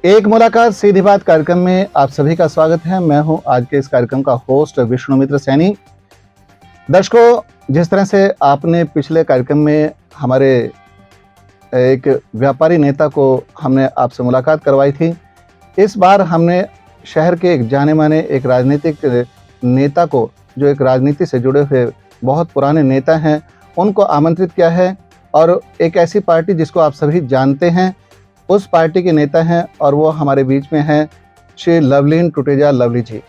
एक मुलाकात सीधी बात कार्यक्रम में आप सभी का स्वागत है। मैं हूं आज के इस कार्यक्रम का होस्ट विष्णुमित्र सैनी। दर्शकों, जिस तरह से आपने पिछले कार्यक्रम में हमारे एक व्यापारी नेता को हमने आपसे मुलाकात करवाई थी, इस बार हमने शहर के एक जाने-माने एक राजनीतिक नेता को, जो एक राजनीति से जुड़े हुए बहुत पुराने नेता हैं, उनको आमंत्रित किया है और एक ऐसी पार्टी जिसको आप सभी जानते हैं, उस पार्टी के नेता हैं और वो हमारे बीच में हैं श्री लवलीन टुटेजा लवली जी।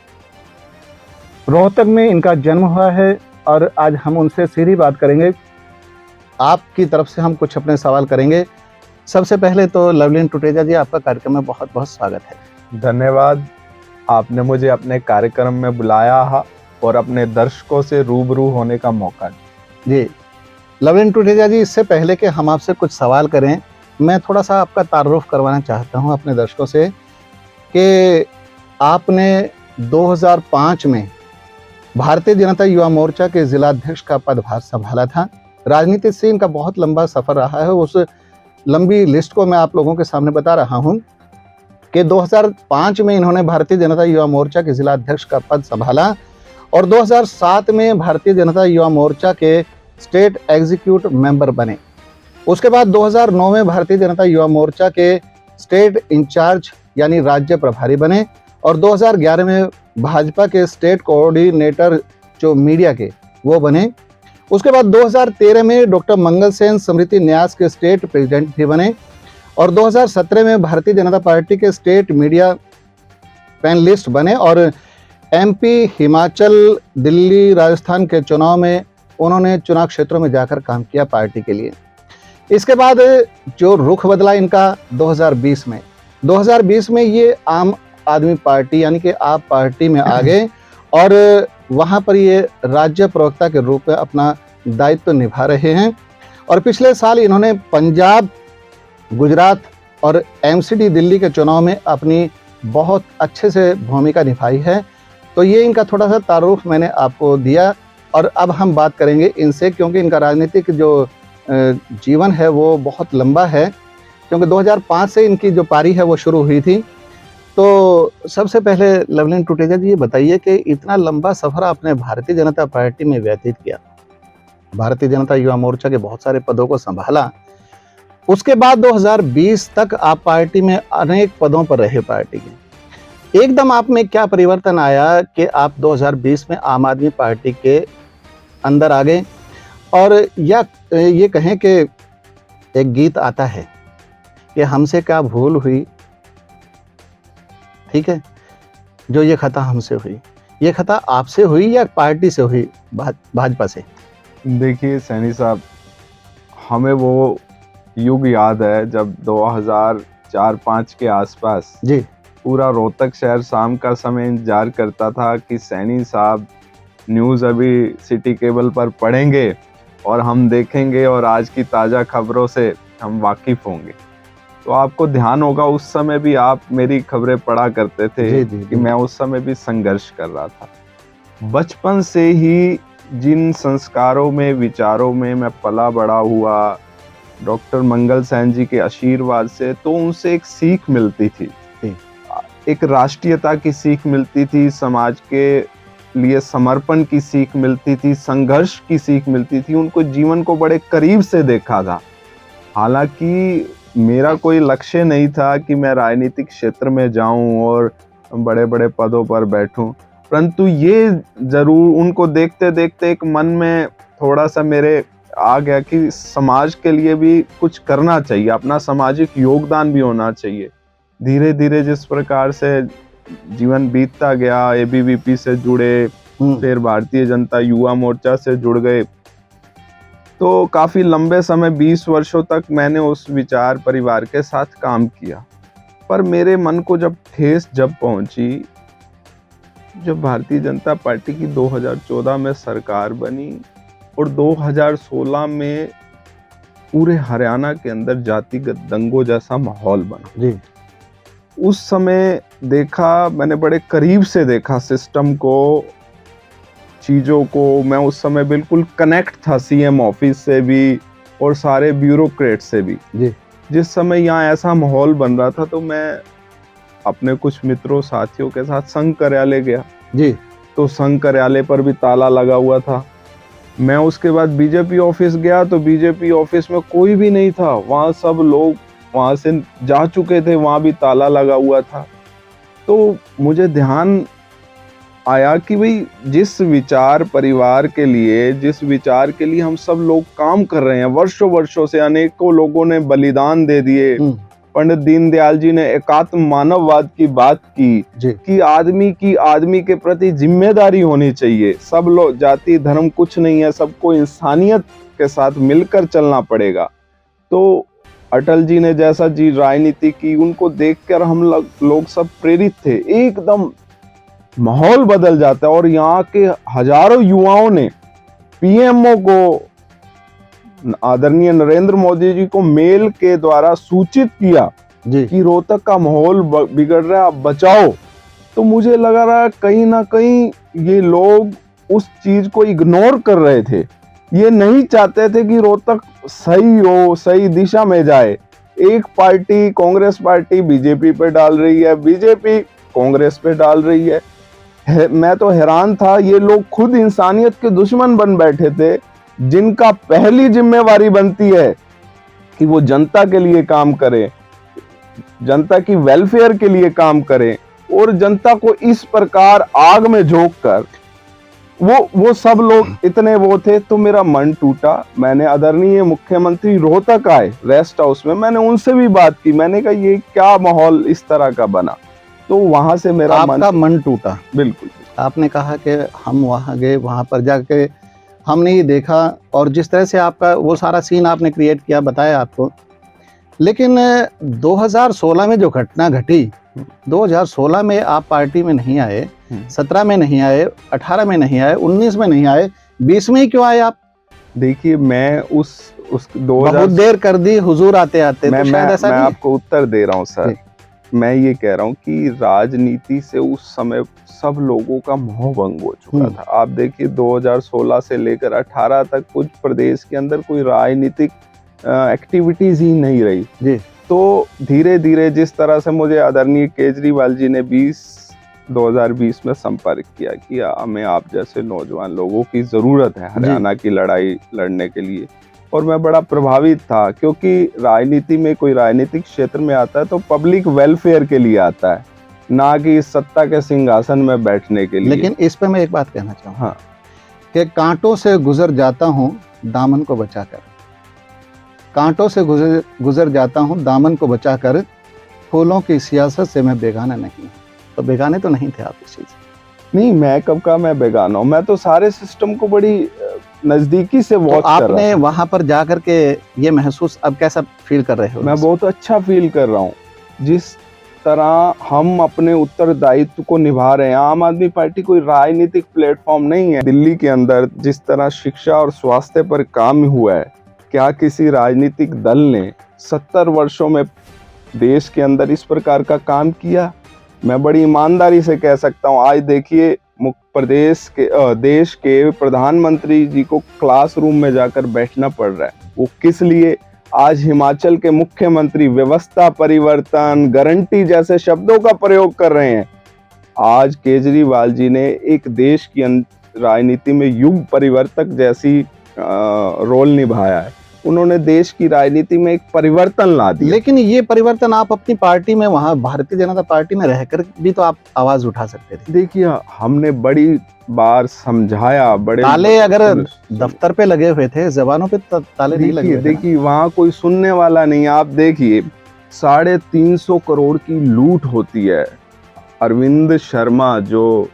रोहतक में इनका जन्म हुआ है और आज हम उनसे सीधी बात करेंगे। आपकी तरफ से हम कुछ अपने सवाल करेंगे। सबसे पहले तो लवलीन टुटेजा जी, आपका कार्यक्रम में बहुत-बहुत स्वागत है। धन्यवाद। आपने मुझे अपने कार्यक्रम में बुलाया है और अपने दर्शकों से रूबरू होने का मौका दिया। जी, लवलीन टुटेजा जी, इससे पहले कि हम आपसे कुछ सवाल करें, मैं थोड़ा सा आपका तारुफ करवाना चाहता हूं अपने दर्शकों से कि आपने 2005 में भारतीय जनता युवा मोर्चा के जिलाध्यक्ष का पदभार संभाला था। राजनीति से इनका बहुत लंबा सफर रहा है। उस लंबी लिस्ट को मैं आप लोगों के सामने बता रहा हूं कि 2005 में इन्होंने भारतीय जनता युवा मोर्चा के जिलाध्यक्ष का पद संभाला और 2007 में भारतीय जनता युवा मोर्चा के स्टेट एग्जीक्यूटिव मेंबर बने। उसके बाद 2009 में भारतीय जनता युवा मोर्चा के स्टेट इंचार्ज यानी राज्य प्रभारी बने और 2011 में भाजपा के स्टेट कोऑर्डिनेटर जो मीडिया के वो बने। उसके बाद 2013 में डॉक्टर मंगल सेन स्मृति न्यास के स्टेट प्रेसिडेंट भी बने और 2017 में भारतीय जनता पार्टी के स्टेट मीडिया पैनलिस्ट बने और एमपी, हिमाचल, दिल्ली, राजस्थान के चुनाव में उन्होंने चुनाव क्षेत्रों में जाकर काम किया पार्टी के लिए। इसके बाद जो रुख बदला इनका 2020 में ये आम आदमी पार्टी यानी कि आप पार्टी में आ गए और वहाँ पर ये राज्य प्रवक्ता के रूप में अपना दायित्व निभा रहे हैं और पिछले साल इन्होंने पंजाब, गुजरात और एमसीडी दिल्ली के चुनाव में अपनी बहुत अच्छे से भूमिका निभाई है। तो ये इनका थोड़ा सा तारुफ मैंने आपको दिया और अब हम बात करेंगे इनसे, क्योंकि इनका राजनीतिक जो जीवन है वो बहुत लंबा है, क्योंकि 2005 से इनकी जो पारी है वो शुरू हुई थी। तो सबसे पहले लवलीन टुटेजा जी, ये बताइए कि इतना लंबा सफर आपने भारतीय जनता पार्टी में व्यतीत किया, भारतीय जनता युवा मोर्चा के बहुत सारे पदों को संभाला, उसके बाद 2020 तक आप पार्टी में अनेक पदों पर रहे पार्टी के। एकदम आप में क्या परिवर्तन आया कि आप 2020 में आम आदमी पार्टी के अंदर आ गए? और या ये कहें कि एक गीत आता है कि हमसे क्या भूल हुई, ठीक है, जो ये खता हमसे हुई, ये खता आपसे हुई या पार्टी से हुई, भाजपा से? देखिए सैनी साहब, हमें वो युग याद है जब 2004-05 के आसपास जी, पूरा रोहतक शहर शाम का समय इंतजार करता था कि सैनी साहब न्यूज़ अभी सिटी केबल पर पढ़ेंगे और हम देखेंगे और आज की ताज़ा खबरों से हम वाकिफ होंगे। तो आपको ध्यान होगा उस समय भी आप मेरी खबरें पढ़ा करते थे कि मैं उस समय भी संघर्ष कर रहा था। बचपन से ही जिन संस्कारों में, विचारों में मैं पला बड़ा हुआ, डॉक्टर मंगल सेन जी के आशीर्वाद से, तो उनसे एक सीख मिलती थी, एक राष्ट्रीयता की सीख मिलती थी, समाज के लिए समर्पण की सीख मिलती थी, संघर्ष की सीख मिलती थी। उनको जीवन को बड़े करीब से देखा था। हालांकि मेरा कोई लक्ष्य नहीं था कि मैं राजनीतिक क्षेत्र में जाऊं और बड़े बड़े पदों पर बैठूं, परंतु ये जरूर उनको देखते देखते एक मन में थोड़ा सा मेरे आ गया कि समाज के लिए भी कुछ करना चाहिए, अपना सामाजिक योगदान भी होना चाहिए। धीरे धीरे जिस प्रकार से जीवन बीतता गया, एबीवीपी से जुड़े, फिर भारतीय जनता युवा मोर्चा से जुड़ गए, तो काफी लंबे समय 20 वर्षों तक मैंने उस विचार परिवार के साथ काम किया। पर मेरे मन को जब ठेस पहुंची, जब भारतीय जनता पार्टी की 2014 में सरकार बनी और 2016 में पूरे हरियाणा के अंदर जातिगत दंगों जैसा माहौल बना जी, उस समय देखा, मैंने बड़े करीब से देखा सिस्टम को, चीज़ों को। मैं उस समय बिल्कुल कनेक्ट था सीएम ऑफिस से भी और सारे ब्यूरोक्रेट से भी जी। जिस समय यहाँ ऐसा माहौल बन रहा था तो मैं अपने कुछ मित्रों साथियों के साथ संघ कार्यालय गया, जी तो संघ कार्यालय पर भी ताला लगा हुआ था। मैं उसके बाद बीजेपी ऑफिस गया तो बीजेपी ऑफिस में कोई भी नहीं था, वहां सब लोग वहां से जा चुके थे, वहां भी ताला लगा हुआ था। तो मुझे ध्यान आया कि भाई जिस विचार परिवार के लिए, जिस विचार के लिए हम सब लोग काम कर रहे हैं वर्षों वर्षों से, अनेकों लोगों ने बलिदान दे दिए। पंडित दीनदयाल जी ने एकात्म मानववाद की बात की जी कि आदमी के प्रति जिम्मेदारी होनी चाहिए, सब लोग, जाति धर्म कुछ नहीं है, सबको इंसानियत के साथ मिलकर चलना पड़ेगा। तो अटल जी ने जैसा जी राजनीति की, उनको देखकर हम लोग सब प्रेरित थे, एकदम माहौल बदल जाता है। और यहाँ के हजारों युवाओं ने पीएमओ को, आदरणीय नरेंद्र मोदी जी को मेल के द्वारा सूचित किया जी कि रोहतक का माहौल बिगड़ रहा है, आप बचाओ। तो मुझे लगा रहा कहीं ना कहीं ये लोग उस चीज को इग्नोर कर रहे थे, ये नहीं चाहते थे कि रोहतक सही हो, सही दिशा में जाए। एक पार्टी कांग्रेस पार्टी बीजेपी पे डाल रही है, बीजेपी कांग्रेस पे डाल रही है। मैं तो हैरान था, ये लोग खुद इंसानियत के दुश्मन बन बैठे थे, जिनका पहली जिम्मेवारी बनती है कि वो जनता के लिए काम करें, जनता की वेलफेयर के लिए काम करें, और जनता को इस प्रकार आग में झोंक कर वो सब लोग इतने वो थे। तो मेरा मन टूटा। मैंने आदरणीय मुख्यमंत्री रोहतक आए रेस्ट हाउस में, मैंने उनसे भी बात की, मैंने कहा ये क्या माहौल इस तरह का बना। तो वहां से मेरा आपका मन टूटा। बिल्कुल। आपने कहा कि हम वहां गए, वहां पर जाके हमने ये देखा, और जिस तरह से आपका वो सारा सीन आपने क्रिएट किया, बताया आपको। लेकिन 2016 में जो घटना घटी, 2016 में आप पार्टी में नहीं आए, 17 में नहीं आए, 18 में नहीं आए, 19 में नहीं आए, 20 में ही क्यों आए आप? देखिए, मैं उस बहुत देर कर दी हुजूर आते आते। मैं ऐसा आपको उत्तर दे रहा हूँ सर। मैं ये कह रहा हूँ कि राजनीति से उस समय सब लोगों का मोह भंग हो चुका था। आप देखिए 2016 से लेकर 18 तक कुछ प्रदेश के अंदर कोई राजनीतिक एक्टिविटीज ही नहीं रही जी। तो धीरे धीरे जिस तरह से मुझे आदरणीय केजरीवाल जी ने 2020 में संपर्क किया कि हमें आप जैसे नौजवान लोगों की जरूरत है हरियाणा की लड़ाई लड़ने के लिए, और मैं बड़ा प्रभावित था, क्योंकि राजनीति में कोई राजनीतिक क्षेत्र में आता है तो पब्लिक वेलफेयर के लिए आता है, ना कि सत्ता के सिंहासन में बैठने के लिए। लेकिन इस पे मैं एक बात कहना चाहूँ, हाँ, कि कांटों से गुजर जाता हूँ दामन को बचाकर, कांटों से गुजर जाता हूँ दामन को बचाकर, फूलों की सियासत से मैं बेगाना नहीं। तो बेगाने तो नहीं थे आप इस चीज? नहीं, मैं कब का मैं बेगाना हूँ, मैं तो सारे सिस्टम को बड़ी नजदीकी से वॉच कर रहा हूँ। आपने वहां पर जाकर के ये महसूस अब कैसा फील कर रहे हो? मैं बहुत अच्छा फील कर रहा हूँ, जिस तरह हम अपने उत्तरदायित्व को निभा रहे हैं। आम आदमी पार्टी कोई राजनीतिक प्लेटफॉर्म नहीं है। दिल्ली के अंदर जिस तरह शिक्षा और स्वास्थ्य पर काम हुआ है, क्या किसी राजनीतिक दल ने 70 वर्षों में देश के अंदर इस प्रकार का काम किया? मैं बड़ी ईमानदारी से कह सकता हूँ। आज देखिए देश के प्रधानमंत्री जी को क्लासरूम में जाकर बैठना पड़ रहा है। वो किस लिए? आज हिमाचल के मुख्यमंत्री व्यवस्था परिवर्तन, गारंटी जैसे शब्दों का प्रयोग कर रहे हैं। आज केजरीवाल जी ने एक देश की राजनीति में युग परिवर्तक जैसी रोल निभाया है। उन्होंने देश की राजनीति में एक परिवर्तन ला दिया। लेकिन ये परिवर्तन आप अपनी पार्टी में, वहां भारतीय जनता पार्टी में रहकर भी तो आप आवाज उठा सकते थे। देखिए, हमने बड़ी बार समझाया, बड़े ताले अगर दफ्तर पे लगे हुए थे, जबानों पे ताले नहीं लगे हुए थे। देखिए, वहां कोई सुनने वाला नहीं। आप देखिए 350 करोड़ की लूट होती है। अरविंद शर्मा जो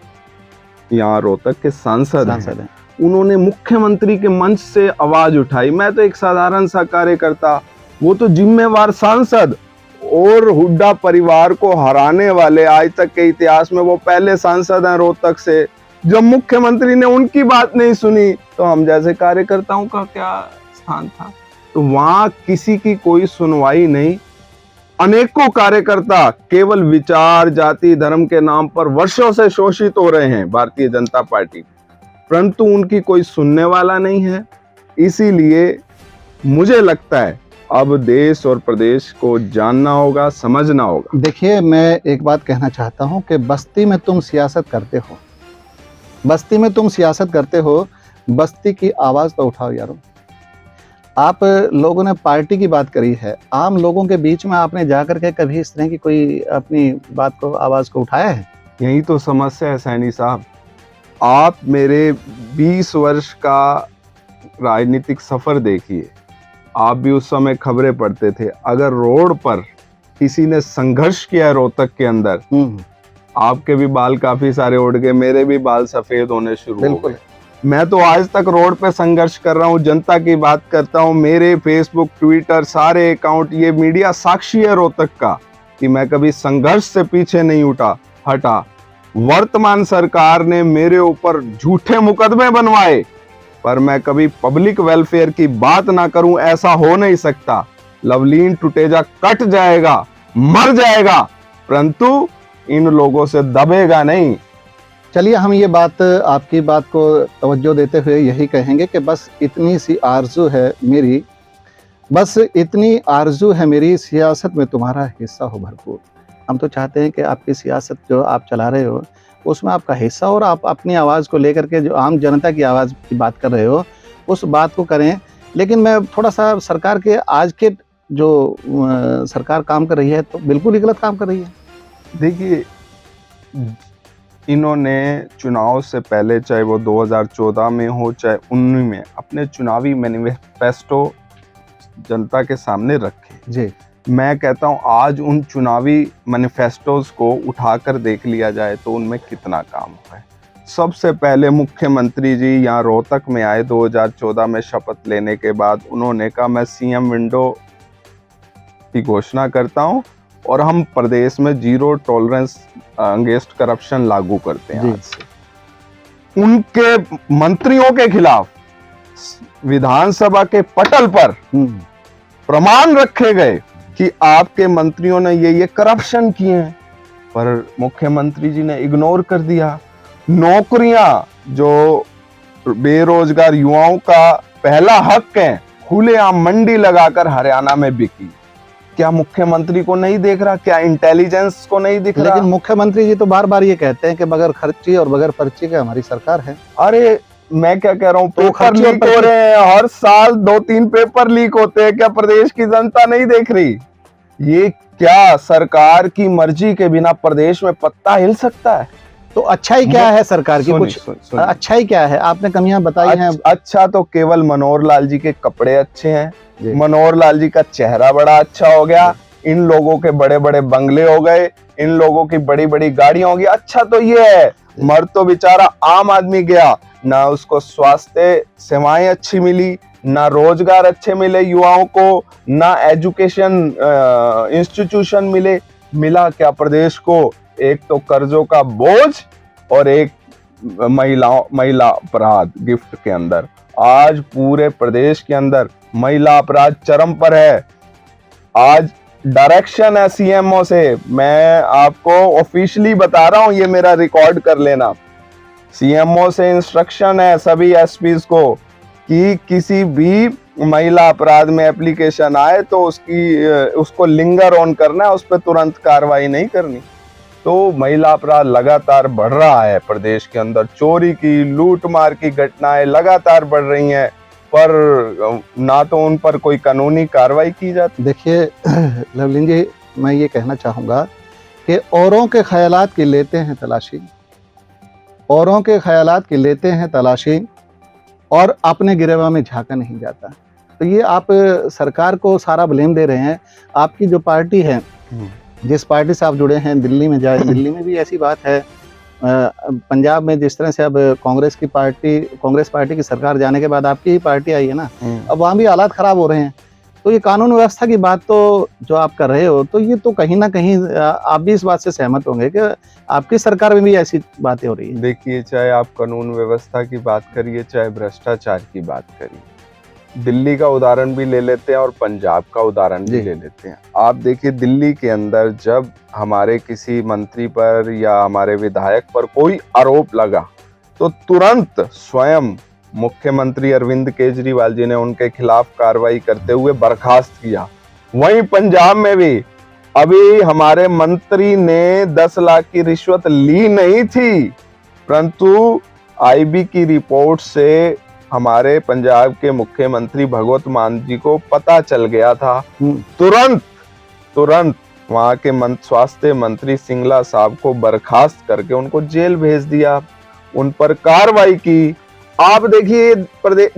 यहाँ रोहतक के सांसद हैं, उन्होंने मुख्यमंत्री के मंच से आवाज उठाई। मैं तो एक साधारण सा कार्यकर्ता, वो तो जिम्मेवार सांसद, और हुड्डा परिवार को हराने वाले आज तक के इतिहास में वो पहले सांसद हैं रोहतक से। जब मुख्यमंत्री ने उनकी बात नहीं सुनी तो हम जैसे कार्यकर्ताओं का क्या स्थान था? तो वहां किसी की कोई सुनवाई नहीं। अनेकों कार्यकर्ता केवल विचार, जाति, धर्म के नाम पर वर्षों से शोषित हो रहे हैं भारतीय जनता पार्टी, परंतु उनकी कोई सुनने वाला नहीं है। इसीलिए मुझे लगता है अब देश और प्रदेश को जानना होगा, समझना होगा। देखिए, मैं एक बात कहना चाहता हूं कि बस्ती में तुम सियासत करते हो, बस्ती में तुम सियासत करते हो, बस्ती की आवाज़ तो उठाओ यारो। आप लोगों ने पार्टी की बात करी है, आम लोगों के बीच में आपने जाकर के कभी इस तरह की कोई अपनी बात को, आवाज़ को उठाया है? यही तो समस्या है सैनी साहब। आप मेरे 20 वर्ष का राजनीतिक सफर देखिए, आप भी उस समय खबरें पढ़ते थे। अगर रोड पर किसी ने संघर्ष किया रोहतक के अंदर, आपके भी बाल काफी सारे उड़ गए, मेरे भी बाल सफेद होने शुरू हो गए। मैं तो आज तक रोड पे संघर्ष कर रहा हूँ, जनता की बात करता हूँ। मेरे फेसबुक, ट्विटर, सारे अकाउंट, ये मीडिया साक्षी है रोहतक का कि मैं कभी संघर्ष से पीछे नहीं हटा। वर्तमान सरकार ने मेरे ऊपर झूठे मुकदमे बनवाए, पर मैं कभी पब्लिक वेलफेयर की बात ना करूं, ऐसा हो नहीं सकता। लवलीन टुटेजा कट जाएगा, मर जाएगा, परंतु इन लोगों से दबेगा नहीं। चलिए, हम ये बात, आपकी बात को तवज्जो देते हुए यही कहेंगे कि बस इतनी सी आरजू है मेरी, बस इतनी आरजू है मेरी, सियासत में तुम्हारा हिस्सा हो भरपूर। हम तो चाहते हैं कि आपकी सियासत जो आप चला रहे हो उसमें आपका हिस्सा, और आप अपनी आवाज़ को लेकर के जो आम जनता की आवाज़ की बात कर रहे हो उस बात को करें। लेकिन मैं थोड़ा सा सरकार के आज के जो सरकार काम कर रही है तो बिल्कुल ही गलत काम कर रही है। देखिए, इन्होंने चुनाव से पहले, चाहे वो 2014 में हो चाहे 19 में, अपने चुनावी मैनिफेस्टो जनता के सामने रखे जी। मैं कहता हूं आज उन चुनावी मैनिफेस्टोज को उठाकर देख लिया जाए तो उनमें कितना काम हुआ है। सबसे पहले मुख्यमंत्री जी यहाँ रोहतक में आए 2014 में शपथ लेने के बाद। उन्होंने कहा मैं सीएम विंडो की घोषणा करता हूं और हम प्रदेश में जीरो टॉलरेंस अगेंस्ट करप्शन लागू करते हैं आज से। उनके मंत्रियों के खिलाफ विधानसभा के पटल पर प्रमाण रखे गए कि आपके मंत्रियों ने ये करप्शन किए हैं, पर मुख्यमंत्री जी ने इग्नोर कर दिया। नौकरियां जो बेरोजगार युवाओं का पहला हक है, खुलेआम मंडी लगाकर हरियाणा में बिकी। क्या मुख्यमंत्री को नहीं देख रहा? क्या इंटेलिजेंस को नहीं दिख रहा? लेकिन मुख्यमंत्री जी तो बार बार ये कहते हैं कि बगैर खर्ची और बगैर पर्ची के हमारी सरकार है। अरे मैं क्या कह रहा हूँ, पेपर लीक हो रहे हैं हर साल, 2-3 पेपर लीक होते हैं। क्या प्रदेश की जनता नहीं देख रही? ये क्या सरकार की मर्जी के बिना प्रदेश में पत्ता हिल सकता है? तो अच्छाई क्या है सरकार की? कुछ अच्छाई क्या है? आपने कमियां बताई हैं। अच्छा तो केवल मनोहर लाल जी के कपड़े अच्छे हैं, मनोहर लाल जी का चेहरा बड़ा अच्छा हो गया, इन लोगों के बड़े बड़े बंगले हो गए, इन लोगों की बड़ी बड़ी गाड़ियां होगी। अच्छा तो ये है, मर तो बेचारा आम आदमी गया, ना उसको स्वास्थ्य सेवाएं अच्छी मिली, ना रोजगार अच्छे मिले युवाओं को, ना एजुकेशन इंस्टीट्यूशन मिला क्या प्रदेश को? एक तो कर्जों का बोझ और एक महिला अपराध गिफ्ट के अंदर। आज पूरे प्रदेश के अंदर महिला अपराध चरम पर है। आज डायरेक्शन है सीएमओ से, मैं आपको ऑफिशियली बता रहा हूं, ये मेरा रिकॉर्ड कर लेना। सीएमओ से इंस्ट्रक्शन है सभी एसपीज को कि किसी भी महिला अपराध में एप्लीकेशन आए तो उसको लिंगर ऑन करना है, उस पर तुरंत कार्रवाई नहीं करनी। तो महिला अपराध लगातार बढ़ रहा है प्रदेश के अंदर। चोरी की, लूटमार की घटनाएं लगातार बढ़ रही हैं, पर ना तो उन पर कोई कानूनी कार्रवाई की जाती। देखिए लवलीन जी, मैं ये कहना चाहूँगा कि औरों के ख्यालात की लेते हैं तलाशी, औरों के ख्यालात की लेते हैं तलाशी और अपने गिरेबान में झांका नहीं जाता। तो ये आप सरकार को सारा ब्लेम दे रहे हैं। आपकी जो पार्टी है, जिस पार्टी से आप जुड़े हैं, दिल्ली में जाए, दिल्ली में भी ऐसी बात है। पंजाब में जिस तरह से अब कांग्रेस पार्टी की सरकार जाने के बाद आपकी ही पार्टी आई है ना, अब वहाँ भी हालात खराब हो रहे हैं। तो ये कानून व्यवस्था की बात तो जो आप कर रहे हो, तो ये तो कहीं ना कहीं आप भी इस बात से सहमत होंगे कि आपकी सरकार में भी ऐसी बातें हो रही है। देखिए, चाहे आप कानून व्यवस्था की बात करिए, चाहे भ्रष्टाचार की बात करिए, दिल्ली का उदाहरण भी ले लेते हैं और पंजाब का उदाहरण भी ले लेते हैं। आप देखिए, दिल्ली के अंदर जब हमारे किसी मंत्री पर या हमारे विधायक पर कोई आरोप लगा तो तुरंत स्वयं मुख्यमंत्री अरविंद केजरीवाल जी ने उनके खिलाफ कार्रवाई करते हुए बर्खास्त किया। वहीं पंजाब में भी अभी हमारे मंत्री ने 10 लाख की रिश्वत ली नहीं थी, परंतु आईबी की रिपोर्ट से हमारे पंजाब के मुख्यमंत्री भगवंत मान जी को पता चल गया था। तुरंत वहां के स्वास्थ्य मंत्री सिंगला साहब को बर्खास्त करके उनको जेल भेज दिया, उन पर कार्रवाई की। आप देखिए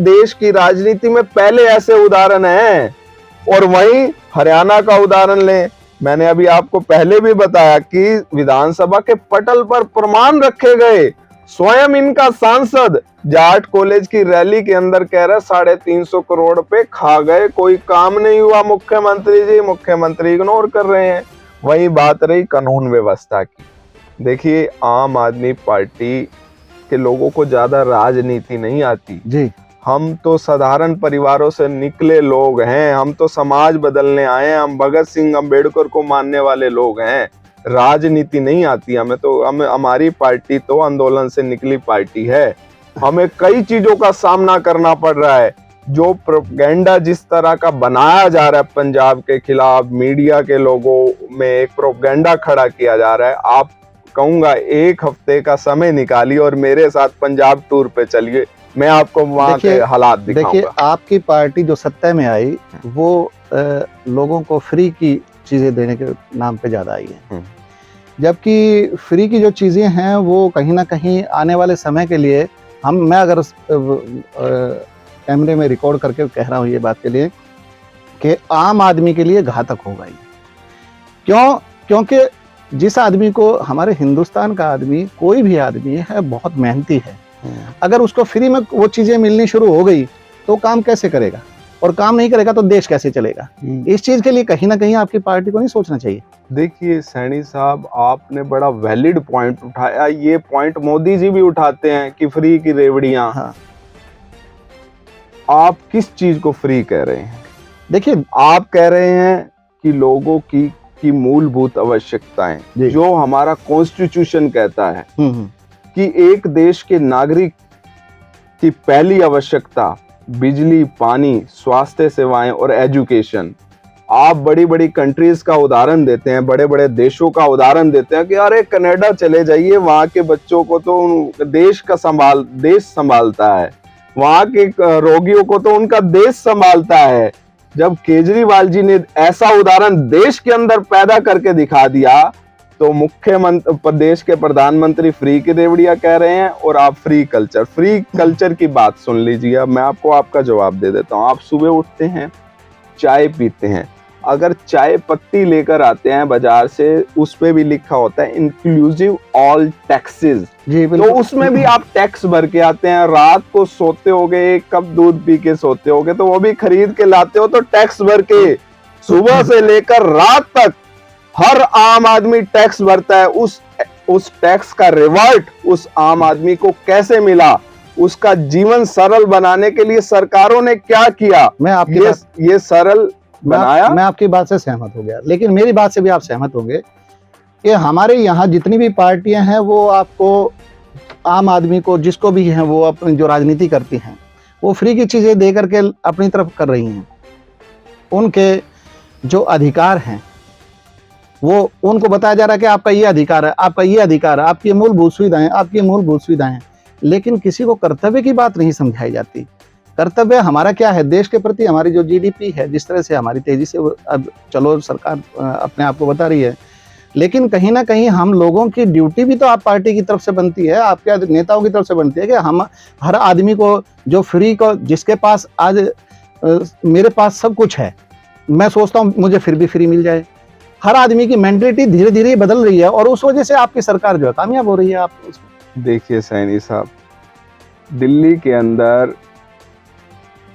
देश की राजनीति में पहले ऐसे उदाहरण हैं। और वहीं हरियाणा का उदाहरण लें, मैंने अभी आपको पहले भी बताया कि विधानसभा के पटल पर प्रमाण रखे गए। स्वयं इनका सांसद जाट कॉलेज की रैली के अंदर कह रहा 350 करोड़ पे खा गए, कोई काम नहीं हुआ मुख्यमंत्री जी, मुख्यमंत्री इग्नोर कर रहे हैं। वही बात रही कानून व्यवस्था की। देखिए आम आदमी पार्टी के लोगों को ज्यादा राजनीति नहीं आती जी। हम तो साधारण परिवारों से निकले लोग हैं, हम तो समाज बदलने आए हैं, हम भगत सिंह अम्बेडकर को मानने वाले लोग हैं। राजनीति नहीं आती हमें तो। हमारी पार्टी तो आंदोलन से निकली पार्टी है। हमें कई चीजों का सामना करना पड़ रहा है। जो प्रोपेगेंडा जिस तरह का बनाया जा रहा है पंजाब के खिलाफ, मीडिया के लोगों में एक प्रोपेगेंडा खड़ा किया जा रहा है। आप कहूंगा 1 हफ्ते का समय निकालिए और मेरे साथ पंजाब टूर पे चलिए, मैं आपको वहां के हालात दिखाऊंगा। देखिए आपकी पार्टी जो सत्ता में आई वो लोगों को फ्री की चीजें देने के नाम पे ज्यादा आई है, जबकि फ्री की जो चीजें हैं वो कहीं ना कहीं आने वाले समय के लिए मैं अगर कैमरे में रिकॉर्ड करके कह रहा हूँ ये बात के लिए कि आम आदमी के लिए घातक होगा ये। क्योंकि जिस आदमी को, हमारे हिंदुस्तान का आदमी, कोई भी आदमी है बहुत मेहनती है, अगर उसको फ्री में वो चीजें मिलनी शुरू हो गई तो काम कैसे करेगा, और काम नहीं करेगा तो देश कैसे चलेगा। इस चीज के लिए कहीं ना कहीं आपकी पार्टी को नहीं सोचना चाहिए। देखिए सैनी साहब, आपने बड़ा वैलिड पॉइंट उठाया। ये पॉइंट मोदी जी भी उठाते हैं कि फ्री की रेवड़ियां। हाँ। आप किस चीज को फ्री कह रहे हैं? देखिए आप कह रहे हैं कि लोगों की मूलभूत आवश्यकताएं, जो हमारा कॉन्स्टिट्यूशन कहता है कि एक देश के नागरिक की पहली आवश्यकता बिजली, पानी, स्वास्थ्य सेवाएं और एजुकेशन। आप बड़ी बड़ी कंट्रीज का उदाहरण देते हैं, बड़े बड़े देशों का उदाहरण देते हैं कि अरे कनाडा चले जाइए, वहां के बच्चों को तो देश संभालता है, वहां के रोगियों को तो उनका देश संभालता है। जब केजरीवाल जी ने ऐसा उदाहरण देश के अंदर पैदा करके दिखा दिया तो मुख्यमंत्री, प्रदेश के प्रधानमंत्री फ्री की रेवड़ियां कह रहे हैं और आप फ्री कल्चर की बात सुन लीजिए। अब मैं आपको आपका जवाब दे देता हूं। आप सुबह उठते हैं, चाय पीते हैं, अगर चाय पत्ती लेकर आते हैं बाजार से, उस पे भी लिखा होता है इंक्लूसिव ऑल टैक्सेस, तो उसमें भी आप टैक्स भर के आते हैं। रात को सोते होगे, 1 कप दूध पी के सोते होगे तो वो भी खरीद के लाते हो तो टैक्स भर के। सुबह से लेकर रात तक हर आम आदमी टैक्स भरता है। उस टैक्स का रिवॉर्ड उस आम आदमी को कैसे मिला, उसका जीवन सरल बनाने के लिए सरकारों ने क्या किया, मैं आपकी ये सरल बनाया। मैं आपकी बात से सहमत हो गया, लेकिन मेरी बात से भी आप सहमत होंगे कि हमारे यहाँ जितनी भी पार्टियां हैं वो आपको, आम आदमी को, जिसको भी हैं, वो अपनी जो राजनीति करती हैं वो फ्री की चीजें दे करके अपनी तरफ कर रही हैं। उनके जो अधिकार हैं वो उनको बताया जा रहा है कि आपका ये अधिकार है, आपका ये अधिकार है, आपकी मूलभूत सुविधाएं, आपकी मूलभूत सुविधाएं, लेकिन किसी को कर्तव्य की बात नहीं समझाई जाती। कर्तव्य हमारा क्या है, देश के प्रति हमारी जो जीडीपी है, जिस तरह से हमारी तेजी से अब चलो सरकार अपने आप को बता रही है, लेकिन कहीं ना कहीं हम लोगों की ड्यूटी भी तो आप पार्टी की तरफ से बनती है, आपके नेताओं की तरफ से बनती है कि हम हर आदमी को जो फ्री को, जिसके पास आज मेरे पास सब कुछ है, मैं सोचता हूँ मुझे फिर भी फ्री मिल जाए। हर आदमी की मेंटलिटी धीरे धीरे बदल रही है और उस वजह से आपकी सरकार जो है कामयाब हो रही है। आप देखिए सैनी साहब, दिल्ली के अंदर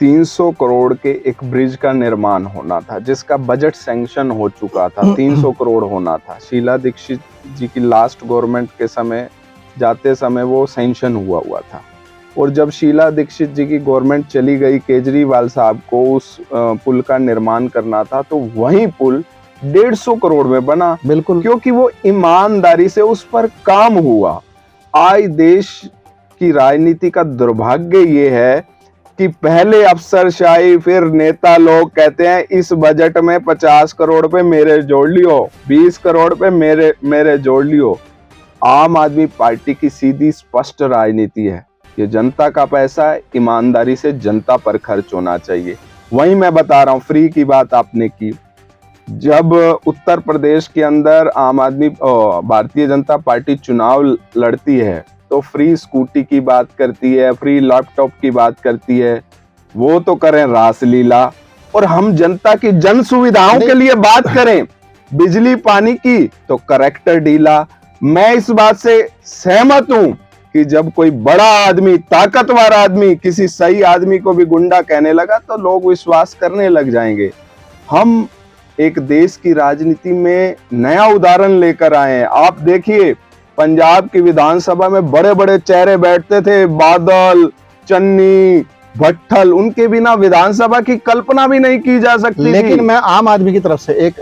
300 करोड़ के एक ब्रिज का निर्माण होना था, जिसका बजट सैंक्शन हो चुका था, 300 करोड़ होना था। शीला दीक्षित जी की लास्ट गवर्नमेंट के समय जाते समय वो सैंक्शन हुआ था, और जब शीला दीक्षित जी की गवर्नमेंट चली गई, केजरीवाल साहब को उस पुल का निर्माण करना था, तो वही पुल 150 करोड़ में बना। बिल्कुल, क्योंकि वो ईमानदारी से उस पर काम हुआ। आज देश की राजनीति का दुर्भाग्य ये है कि पहले अफसरशाही, फिर नेता लोग कहते हैं इस बजट में 50 करोड़ पे मेरे जोड़ लियो, 20 करोड़ पे मेरे जोड़ लियो। आम आदमी पार्टी की सीधी स्पष्ट राजनीति है, ये जनता का पैसा है, ईमानदारी से जनता पर खर्च होना चाहिए। वहीं मैं बता रहा हूँ, फ्री की बात आपने की, जब उत्तर प्रदेश के अंदर भारतीय जनता पार्टी चुनाव लड़ती है तो फ्री स्कूटी की बात करती है, फ्री लैपटॉप की बात करती है, वो तो करें रासलीला, और हम जनता की जन सुविधाओं के लिए बात करें, बिजली पानी की, तो करेक्टर ढीला। मैं इस बात से सहमत हूं कि जब कोई बड़ा आदमी, ताकतवर आदमी किसी सही आदमी को भी गुंडा कहने लगा तो लोग विश्वास करने लग जाएंगे। हम एक देश की राजनीति में नया उदाहरण लेकर आए हैं। आप देखिए, पंजाब की विधानसभा में बड़े बड़े चेहरे बैठते थे, बादल, चन्नी, भट्टल, उनके बिना विधानसभा की कल्पना भी नहीं की जा सकती। लेकिन मैं आम आदमी की तरफ से एक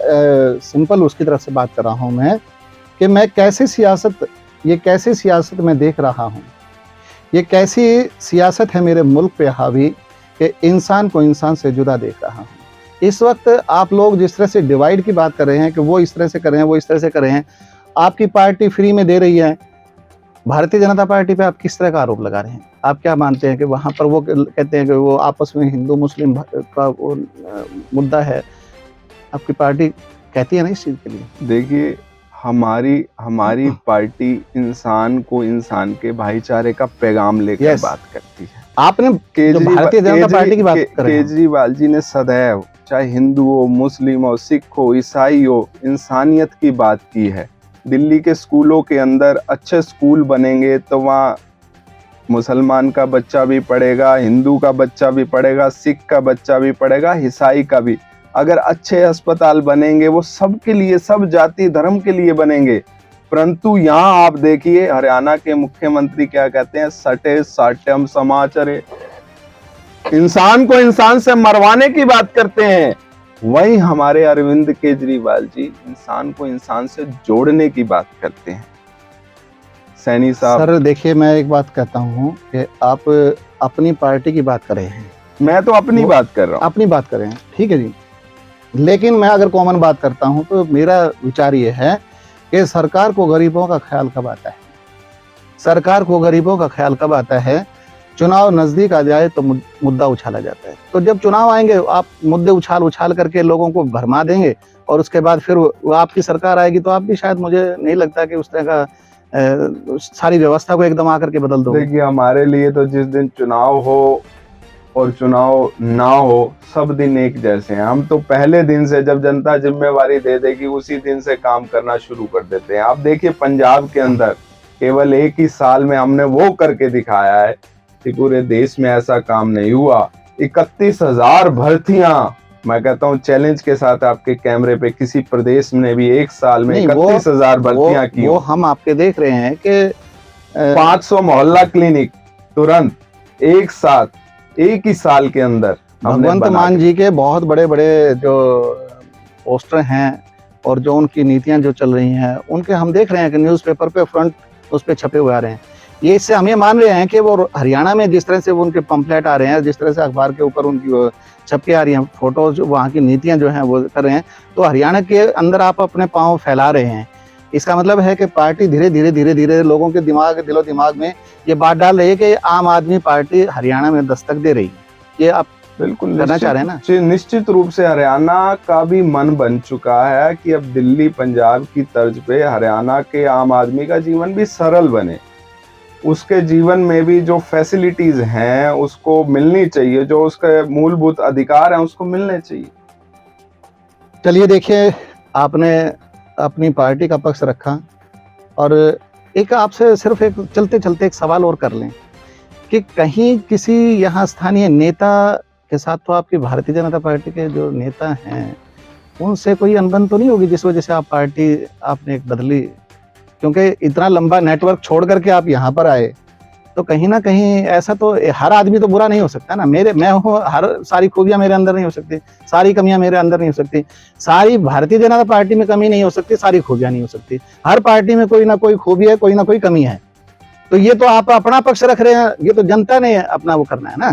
सिंपल उसकी तरफ से बात कर रहा हूं मैं, कि मैं कैसी सियासत मैं देख रहा हूं, ये कैसी सियासत है मेरे मुल्क पे हावी, कि इंसान को इंसान से जुदा देख रहा हूं। इस वक्त आप लोग जिस तरह से डिवाइड की बात कर रहे हैं कि वो इस तरह से कर रहे हैं, वो इस तरह से कर रहे हैं, आपकी पार्टी फ्री में दे रही है, भारतीय जनता पार्टी पे आप किस तरह का आरोप लगा रहे हैं? आप क्या मानते हैं कि वहाँ पर वो कहते हैं कि वो आपस में हिंदू मुस्लिम का वो मुद्दा है, आपकी पार्टी कहती है ना इस चीज़ के लिए? देखिए, हमारी पार्टी इंसान को इंसान के भाईचारे का पैगाम लेकर बात करती है। आपने भारतीय जनता पार्टी की बात कर रहे हैं, केजरीवाल जी ने सदैव, चाहे हिंदू हो, मुस्लिम हो, सिख हो, ईसाई हो, इंसानियत की बात की है। दिल्ली के स्कूलों के अंदर अच्छे स्कूल बनेंगे तो वहाँ मुसलमान का बच्चा भी पढ़ेगा, हिंदू का बच्चा भी पढ़ेगा, सिख का बच्चा भी पढ़ेगा, ईसाई का भी। अगर अच्छे अस्पताल बनेंगे वो सबके लिए, सब जाति धर्म के लिए बनेंगे। परंतु यहाँ आप देखिए, हरियाणा के मुख्यमंत्री क्या कहते हैं, सटे साट्यम समाचरे, इंसान को इंसान से मरवाने की बात करते हैं। वहीं हमारे अरविंद केजरीवाल जी इंसान को इंसान से जोड़ने की बात करते हैं। सैनी साहब, सर देखिए, मैं एक बात कहता हूँ कि आप अपनी पार्टी की बात कर रहे हैं, मैं तो अपनी बात कर रहा हूँ, अपनी बात कर रहे हैं, ठीक है जी। लेकिन मैं अगर कॉमन बात करता हूँ तो मेरा विचार ये है कि सरकार को गरीबों का ख्याल कब आता है? सरकार को गरीबों का ख्याल कब आता है? चुनाव नजदीक आ जाए तो मुद्दा उछाला जाता है। तो जब चुनाव आएंगे आप मुद्दे उछाल करके लोगों को भरमा देंगे, और उसके बाद फिर वो आपकी सरकार आएगी तो आप भी शायद, मुझे नहीं लगता कि उस तरह का सारी व्यवस्था को एकदम आकर के बदल दो। देखिए, हमारे लिए तो जिस दिन चुनाव हो और चुनाव ना हो, सब दिन एक जैसे हैं। हम तो पहले दिन से, जब जनता जिम्मेवारी दे देगी, उसी दिन से काम करना शुरू कर देते हैं। आप देखिए, पंजाब के अंदर केवल एक ही साल में हमने वो करके दिखाया है कि पूरे देश में ऐसा काम नहीं हुआ। 31,000 भर्तियां, मैं कहता हूँ चैलेंज के साथ, आपके कैमरे पे किसी प्रदेश ने भी एक साल में 31,000 भर्तियां की? वो हम आपके देख रहे हैं कि 500 मोहल्ला क्लिनिक तुरंत एक साथ, एक ही साल के अंदर। भगवंत मान जी के बहुत बड़े बड़े जो पोस्टर हैं और जो उनकी नीतियां जो चल रही हैं, उनके हम देख रहे हैं कि न्यूज़पेपर पे फ्रंट उस पे छपे हुए आ रहे हैं। ये इससे हम ये मान रहे हैं कि वो हरियाणा में जिस तरह से वो उनके पंपलेट आ रहे हैं, जिस तरह से अखबार के ऊपर उनकी छपके आ रही हैं, फोटोज, वहाँ की नीतियाँ जो हैं वो कर रहे हैं, तो हरियाणा के अंदर आप अपने पाँव फैला रहे हैं। इसका मतलब है कि पार्टी धीरे धीरे लोगों के दिलो दिमाग में ये बात डाल रही है कि आम आदमी पार्टी हरियाणा में दस्तक दे रही है। ये आप बिल्कुल करना चाह रहे हैं ना? निश्चित रूप से हरियाणा का भी मन बन चुका है कि अब दिल्ली पंजाब की तर्ज पे हरियाणा के आम आदमी का जीवन भी सरल बने, उसके जीवन में भी जो फैसिलिटीज हैं उसको मिलनी चाहिए, जो उसके मूलभूत अधिकार हैं उसको मिलने चाहिए। चलिए देखिए, आपने अपनी पार्टी का पक्ष रखा, और एक आपसे सिर्फ एक चलते चलते एक सवाल और कर लें कि कहीं किसी यहाँ स्थानीय नेता के साथ, तो आपकी भारतीय जनता पार्टी के जो नेता हैं उनसे कोई अनबन तो नहीं होगी जिस वजह से आप पार्टी आपने एक बदली? क्योंकि इतना लंबा नेटवर्क छोड़ करके आप यहाँ पर आए, तो कहीं ना कहीं ऐसा तो, हर आदमी तो बुरा नहीं हो सकता ना। मैं हूँ, हर सारी खूबियां मेरे अंदर नहीं हो सकती, सारी कमियां मेरे अंदर नहीं हो सकती, सारी भारतीय जनता पार्टी में कमी नहीं हो सकती, सारी खूबियां नहीं हो सकती। हर पार्टी में कोई ना कोई खूबी है, कोई ना कोई कमी है। तो ये तो आप अपना पक्ष रख रहे हैं, ये तो जनता ने अपना वो करना है ना,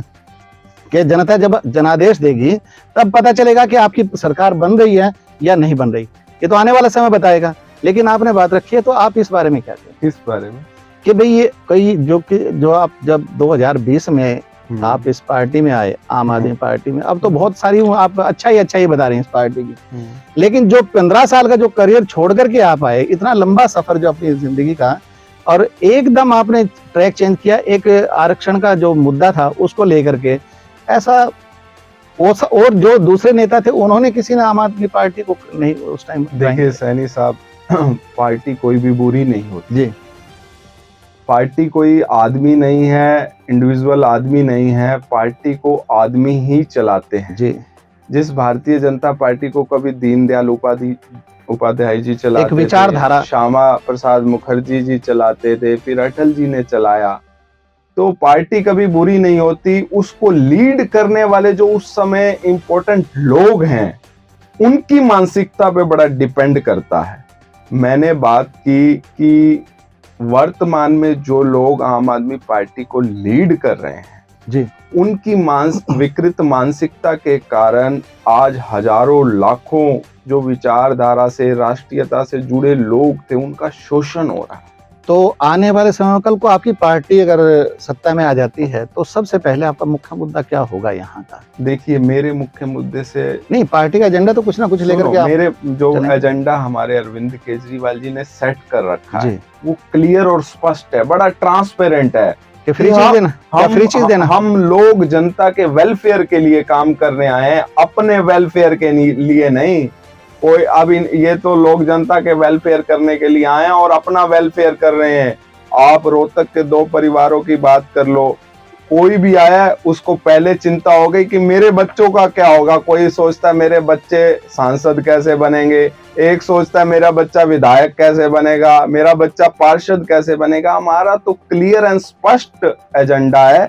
कि जनता जब जनादेश देगी तब पता चलेगा कि आपकी सरकार बन रही है या नहीं बन रही। ये तो आने वाला समय बताएगा। लेकिन आपने बात रखी है, तो आप इस बारे में क्या कहते हैं? किस बारे में? कि भाई ये कोई जो आप जब 2020 में आप इस पार्टी में आए, आम आदमी पार्टी में, अब तो बहुत सारी आप अच्छा ही बता रहे हैं इस पार्टी की, लेकिन जो 15 साल का जो करियर छोड़ करके आप आए, इतना लंबा सफर जो अपनी जिंदगी का, और एकदम आपने ट्रैक चेंज किया, एक आरक्षण का जो मुद्दा था उसको लेकर के, ऐसा और जो दूसरे नेता थे उन्होंने किसी ने आम आदमी पार्टी को नहीं उस टाइम। देखिए सैनी साहब, पार्टी कोई भी बुरी नहीं होती जी, पार्टी कोई आदमी नहीं है, इंडिविजुअल आदमी नहीं है, पार्टी को आदमी ही चलाते हैं जी। जिस भारतीय जनता पार्टी को कभी दीनदयाल उपाध्याय जी चलाते एक विचारधारा, श्यामा प्रसाद मुखर्जी जी चलाते थे, फिर अटल जी ने चलाया, तो पार्टी कभी बुरी नहीं होती। उसको लीड करने वाले जो उस समय इंपॉर्टेंट लोग हैं, उनकी मानसिकता पे बड़ा डिपेंड करता है। मैंने बात की कि वर्तमान में जो लोग आम आदमी पार्टी को लीड कर रहे हैं जी, उनकी विकृत मानसिकता के कारण आज हजारों लाखों जो विचारधारा से, राष्ट्रीयता से जुड़े लोग थे, उनका शोषण हो रहा है। तो आने वाले समय में कल को आपकी पार्टी अगर सत्ता में आ जाती है, तो सबसे पहले आपका मुख्य मुद्दा क्या होगा यहाँ का? देखिए, मेरे मुख्य मुद्दे से नहीं, पार्टी का एजेंडा तो कुछ ना कुछ लेकर के आप मेरे जो एजेंडा हमारे अरविंद केजरीवाल जी ने सेट कर रखा है, जी, वो क्लियर और स्पष्ट है, बड़ा ट्रांसपेरेंट है कि फ्री चीज देना, क्या फ्री चीज देना? हम लोग जनता के वेलफेयर के लिए काम करने आए हैं, अपने वेलफेयर के लिए नहीं। कोई अब ये तो लोग जनता के वेलफेयर करने के लिए आए हैं और अपना वेलफेयर कर रहे हैं। आप रोहतक के 2 परिवारों की बात कर लो, कोई भी आया है उसको पहले चिंता हो गई कि मेरे बच्चों का क्या होगा। कोई सोचता है मेरे बच्चे सांसद कैसे बनेंगे, एक सोचता है मेरा बच्चा विधायक कैसे बनेगा, मेरा बच्चा पार्षद कैसे बनेगा। हमारा तो क्लियर एंड स्पष्ट एजेंडा है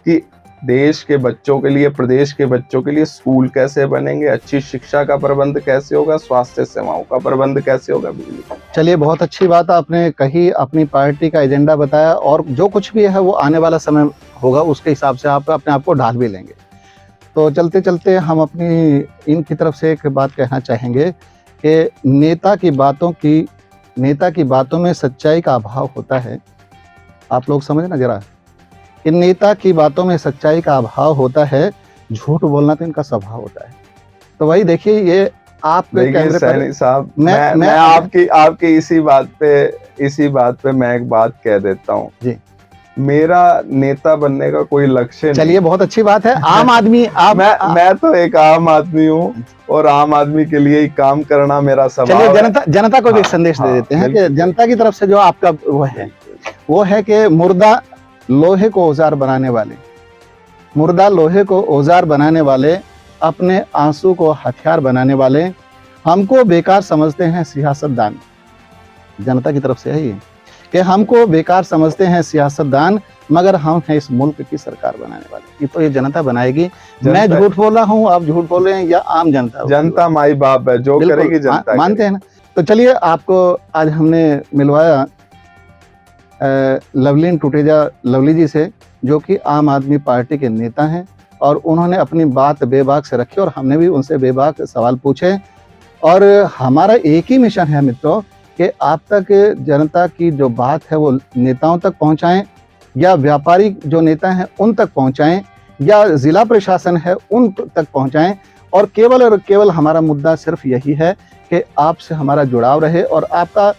कि देश के बच्चों के लिए, प्रदेश के बच्चों के लिए स्कूल कैसे बनेंगे, अच्छी शिक्षा का प्रबंध कैसे होगा, स्वास्थ्य सेवाओं का प्रबंध कैसे होगा, बिजली का। चलिए, बहुत अच्छी बात आपने कही, अपनी पार्टी का एजेंडा बताया, और जो कुछ भी है वो आने वाला समय होगा उसके हिसाब से आप अपने आप को ढाल भी लेंगे। तो चलते चलते हम अपनी इनकी तरफ से एक बात कहना चाहेंगे कि नेता की बातों में सच्चाई का अभाव होता है। आप लोग समझना जरा, कि नेता की बातों में सच्चाई का अभाव होता है, झूठ बोलना तो इनका स्वभाव होता है। तो वही देखिए, ये आपके कैमरे पर साहब, मैं आपकी इसी बात पे मैं एक बात कह देता हूँ जी। मेरा नेता बनने का कोई लक्ष्य नहीं। चलिए, बहुत अच्छी बात है। आम आदमी मैं तो एक आम आदमी हूँ और आम आदमी के लिए ही काम करना मेरा स्वभाव है। चलिए, जनता को भी एक संदेश दे देते हैं कि जनता की तरफ से जो आपका वो है कि मुर्दा लोहे को औजार बनाने वाले, अपने आंसू को हथियार बनाने वाले, हमको बेकार समझते हैं सियासतदान। जनता की तरफ से है ये कि हमको बेकार समझते हैं सियासतदान, मगर हम हैं इस मुल्क की सरकार बनाने वाले। ये तो ये जनता बनाएगी। मैं झूठ बोल रहा हूँ, आप झूठ बोल रहे हैं, या आम जनता माई बाप है, जो करेगी जनता मानते हैं ना। तो चलिए, आपको आज हमने मिलवाया लवलीन टुटेजा लवली जी से, जो कि आम आदमी पार्टी के नेता हैं, और उन्होंने अपनी बात बेबाक से रखी और हमने भी उनसे बेबाक सवाल पूछे। और हमारा एक ही मिशन है मित्रों, कि आप तक जनता की जो बात है वो नेताओं तक पहुंचाएं, या व्यापारी जो नेता हैं उन तक पहुंचाएं, या जिला प्रशासन है उन तक पहुंचाएं। और केवल हमारा मुद्दा सिर्फ यही है कि आपसे हमारा जुड़ाव रहे, और आपका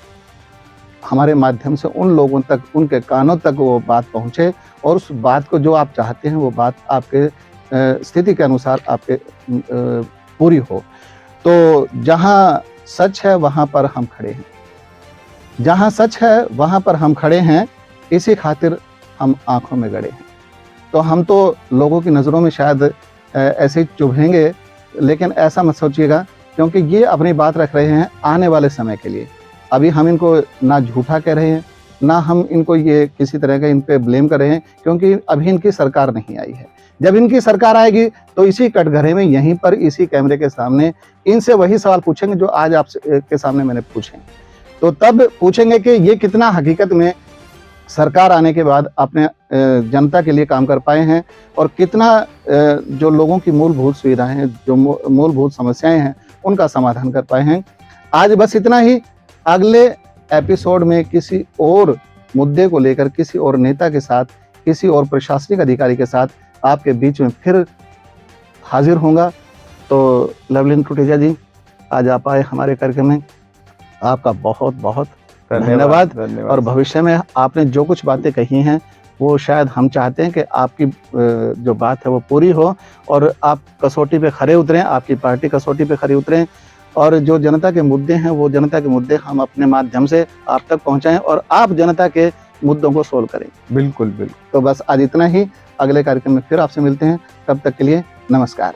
हमारे माध्यम से उन लोगों तक, उनके कानों तक वो बात पहुंचे, और उस बात को जो आप चाहते हैं वो बात आपके स्थिति के अनुसार आपके पूरी हो। तो जहाँ सच है वहाँ पर हम खड़े हैं, जहाँ सच है वहाँ पर हम खड़े हैं, इसी खातिर हम आंखों में गड़े हैं। तो हम तो लोगों की नज़रों में शायद ऐसे ही चुभेंगे, लेकिन ऐसा मत सोचिएगा, क्योंकि ये अपनी बात रख रहे हैं आने वाले समय के लिए। अभी हम इनको ना झूठा कह रहे हैं, ना हम इनको ये किसी तरह का इन पे ब्लेम कर रहे हैं, क्योंकि अभी इनकी सरकार नहीं आई है। जब इनकी सरकार आएगी तो इसी कटघरे में, यहीं पर, इसी कैमरे के सामने इनसे वही सवाल पूछेंगे जो आज आपसे के सामने मैंने पूछे। तो तब पूछेंगे कि ये कितना हकीकत में सरकार आने के बाद आपने जनता के लिए काम कर पाए हैं और कितना जो लोगों की मूलभूत सुविधाएं हैं, जो मूलभूत समस्याएं हैं, उनका समाधान कर पाए हैं। आज बस इतना ही। अगले एपिसोड में किसी और मुद्दे को लेकर, किसी और नेता के साथ, किसी और प्रशासनिक अधिकारी के साथ आपके बीच में फिर हाजिर होऊंगा। तो लवलीन टुटेजा जी, आज आप आए हमारे कार्यक्रम में, आपका बहुत बहुत धन्यवाद। और भविष्य में आपने जो कुछ बातें कही हैं वो शायद हम चाहते हैं कि आपकी जो बात है वो पूरी हो और आप कसौटी पे खरे उतरें, आपकी पार्टी कसौटी पे खरे उतरें और जो जनता के मुद्दे हैं वो जनता के मुद्दे हम अपने माध्यम से आप तक पहुंचाएं और आप जनता के मुद्दों को सोल्व करें। बिल्कुल बिल्कुल। तो बस आज इतना ही। अगले कार्यक्रम में फिर आपसे मिलते हैं। तब तक के लिए नमस्कार।